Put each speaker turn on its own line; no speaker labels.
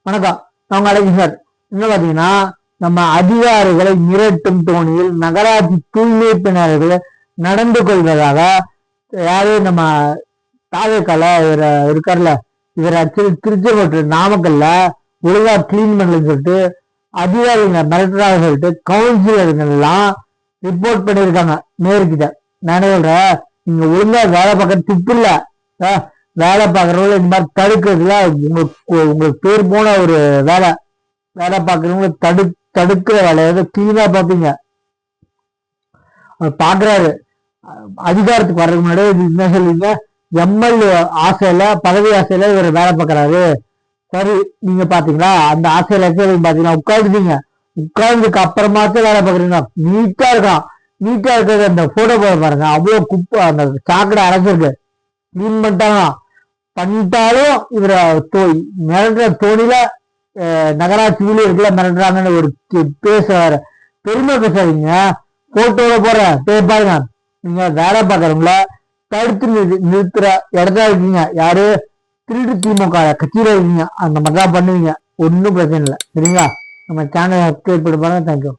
வணக்கம், நான் உங்க அழகி சார். என்ன பாத்தீங்கன்னா, நம்ம அதிகாரிகளை மிரட்டும் தோணியில் நகராட்சி தூய்மை பணியாளர்கள் நடந்து கொள்வதாக யாரு நம்ம தாவேக்கால இவர இருக்கார்ல, இவர் ஆக்சுவலி திருச்செங்கோட்டு நாமக்கல்ல ஒழுங்கா கிளீன் பண்ணலன்னு சொல்லிட்டு அதிகாரிகள் மிரட்டுறாங்க சொல்லிட்டு கவுன்சிலர்கள் எல்லாம் ரிப்போர்ட் பண்ணியிருக்காங்க மேயர்கிட்ட. நான் சொல்றேன், நீங்க ஒழுங்கா வேலை பார்க்க திப்பு இல்ல, வேலை பார்க்கறவங்க இந்த மாதிரி தடுக்கிறதுல உங்களுக்கு பேர் போன ஒரு வேலை. வேலை பார்க்கறவங்க தடுக்கிற வேலையை கிளீனா பார்ப்பீங்க. அவர் பாக்குறாரு, அதிகாரத்துக்கு வர்றதுக்கு முன்னாடி என்ன சொல்லுவீங்க, எம்எல்ஏ ஆசையில பதவி ஆசையில இவர் வேலை பார்க்கறாரு. சரி, நீங்க பாத்தீங்களா அந்த ஆசையில பாத்தீங்கன்னா உட்காந்துட்டீங்க. உட்கார்ந்துக்கு அப்புறமாச்சும் வேலை பார்க்குறீங்க. நீட்டா இருக்கான். நீட்டா இருக்கிறது அந்த போட்டோ பாருங்க, அவ்வளவு குப்பை, அந்த சாக்கடை அரைச்சிருக்கு. கிளீன் பண்ணிட்டாலும் இவர மிரட்டுற தோணில நகராட்சி ஊழியர்கள மிரட்டுறாங்கன்னு ஒரு பேசுறாரு. பெருமை பேசாதீங்க. போட்டோல போற பாருங்க, நீங்க வேலை பார்க்கறவங்கள தடுத்து நிறுத்துற இடத்துல இருக்கீங்க. யாரு திருட்டு திமுக கட்சியில இருக்கீங்க, அந்த மாதிரிதான் பண்ணுவீங்க. ஒன்னும் பிரச்சனை இல்லை. சரிங்களா? நம்ம சேனலை சப்ஸ்கிரைப் பண்ணி பாருங்க. தேங்க்யூ.